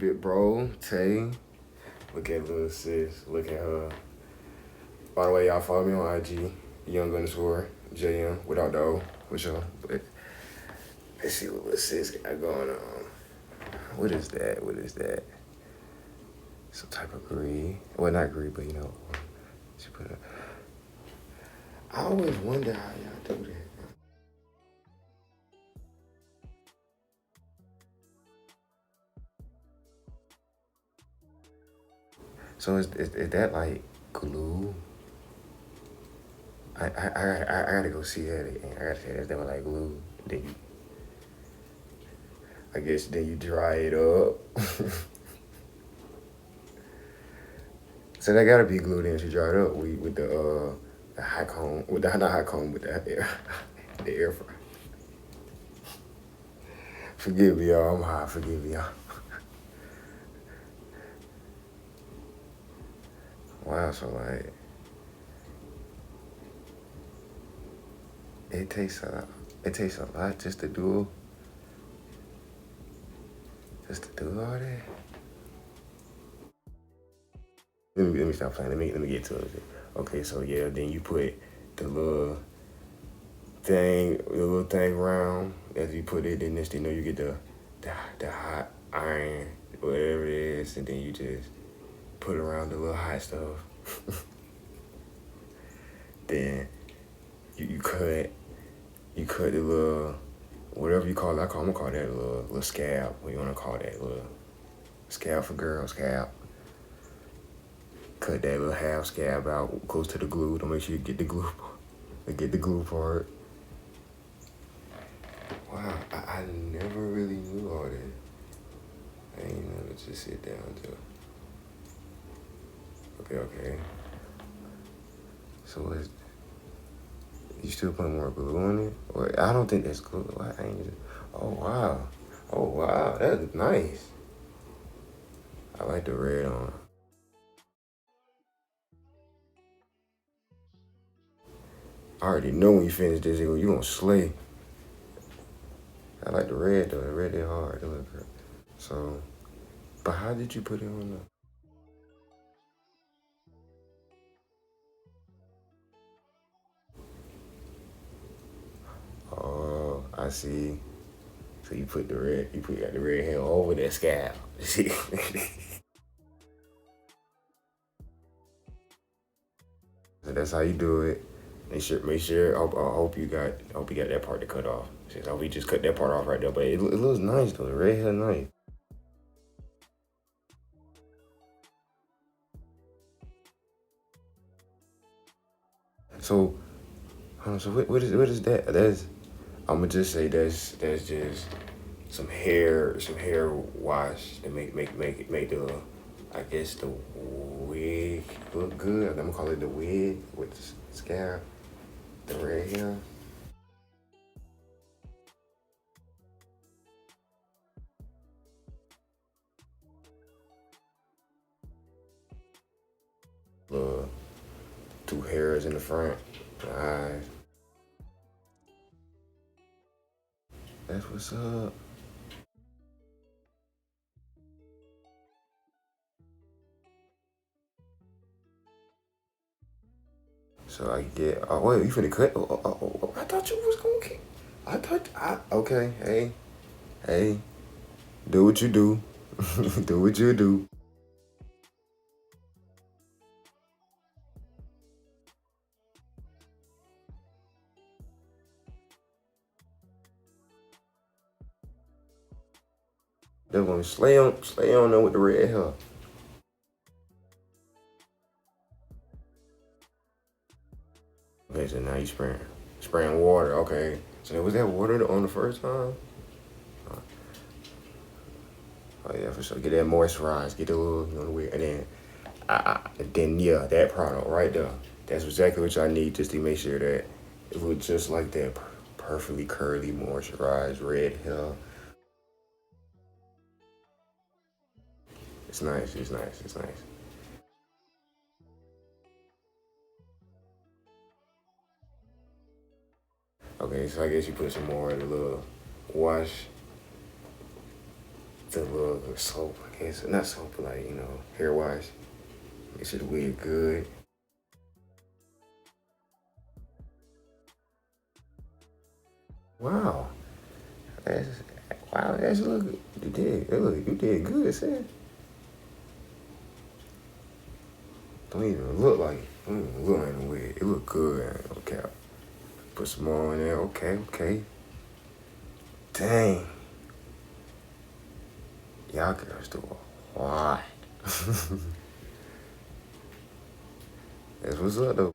big bro, Tay. Look at little sis. Look at her. By the way, y'all follow me on IG, young_JM without the O, for sure. But let's see what little sis got going on. What is that? What is that? Some type of greed. Well, not greed, but you know, she put a. I always wonder how y'all do that. So is that like glue? I gotta go see that again. I gotta say that was like glue. Then you, I guess then you dry it up. So that gotta be glue then. She dried up with the hot comb, with the not hot comb, with the the air fryer. Forgive me, y'all. I'm hot. Forgive me, y'all. Wow. So like, it takes a lot just to do all that. Let me stop playing. Let me get to it. Okay, so yeah, then you put the little thing around. As you put it in this, you know, you get the hot iron, whatever it is, and then you just put around the little hot stuff. Then you cut the little, whatever you call it. I'm gonna call that a little scab. What you wanna call that? Little scab for girls, scab. Cut that little half scab out close to the glue to make sure you get the glue part. Wow, I never really knew all that. I ain't never just sit down to. Okay. So you still putting more glue on it? Or I don't think that's glue. I ain't just, oh wow, that's nice. I like the red on. I already know when you finish this, you gonna slay. I like the red though. The red is hard. It look good. So, but how did you put it on the? Oh, I see. So you got the red hair over that scalp. See? So that's how you do it. Make sure. I hope you got that part to cut off. Since I hope you just cut that part off right there. But it looks nice though. The red hair nice. So, so what is that? I'm gonna just say that's just some hair wash to make the, I guess, the wig look good. I'm gonna call it the wig with the scalp, the red hair. Little two hairs in the front, the eyes. That's what's up. So I get. Oh wait, you finna cut? I thought you was gonna keep. Okay. Hey, do what you do. Do what you do. They're gonna slay on them with the red hair. Okay, so now you spraying water. Okay, so was that water on the first time? Oh yeah, for sure. Get that moisturized. Get the little, the weird, and then yeah, that product right there. That's exactly what y'all need just to make sure that it looks just like that, perfectly curly, moisturized red hair. It's nice. It's nice. It's nice. Okay, so I guess you put some more in the little wash. the little soap, I guess. Not soap, but like, you know, hair wash. Make sure the wig good. Wow. Wow, that's look, you did good, sis. Don't even look like the wig. It look good. Okay. Put some more in there. Okay. Dang. Y'all girls do a lot. That's what's up though.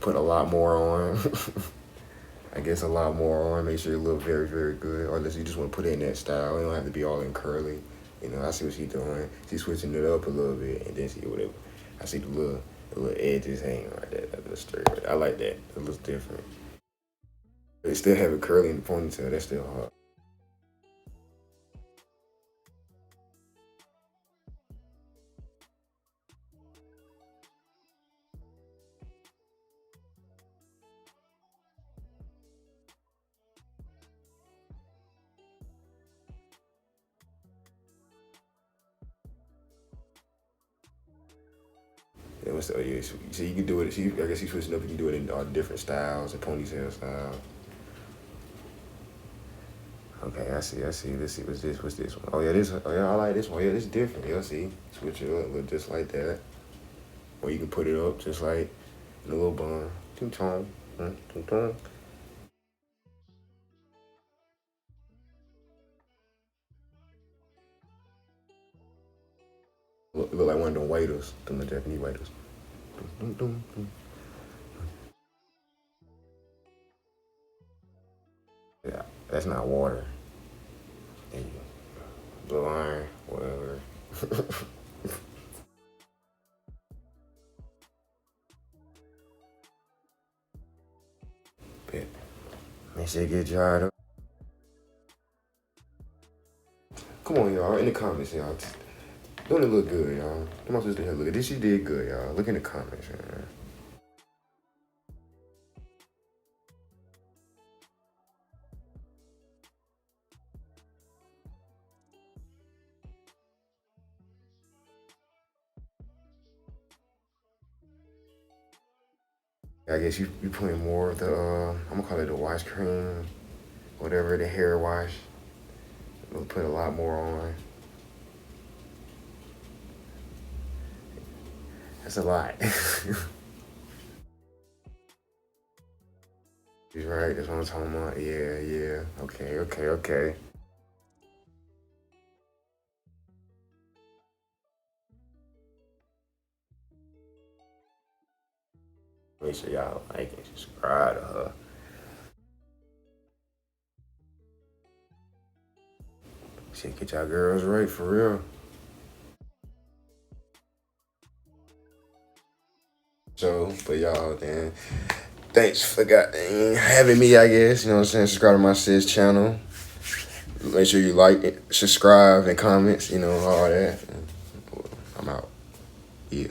Put a lot more on. I guess a lot more on. Make sure you look very, very good. Or unless you just want to put it in that style. It don't have to be all in curly. You know, I see what she's doing. She's switching it up a little bit, and then she whatever. I see the little edges hanging right there. That looks straight. I like that. It looks different. They still have it curly in the ponytail. That's still hard. Yeah, what's the, oh yeah, so you can do it. I guess you switching up. You can do it in all different styles and ponytail styles. Okay, I see. Let's see. What's this one? Oh yeah, I like this one. Yeah, this is different. Yeah, see. Switch it up, look just like that. Or you can put it up just like in a little bun. Toom-toom. Toom-toom. Look like one of them waiters, them Japanese waiters. Dum, dum, dum. Yeah, that's not water. And blue iron, whatever. But make sure you get dried up. Come on, y'all, in the comments, y'all. Don't it look good, y'all? Come on, sister, look at this. She did good, y'all. Look in the comments, man. I guess you putting more of the, I'm gonna call it the wash cream, whatever, the hair wash. We'll put a lot more on. That's a lot. He's right, that's what I'm talking about. Yeah. Okay. Make sure y'all like and subscribe to her. Shit, get y'all girls right, for real. So, but y'all, then, thanks for having me, I guess. You know what I'm saying? Subscribe to my sis channel. Make sure you like it, subscribe, and comments, you know, all that. I'm out. Yeah.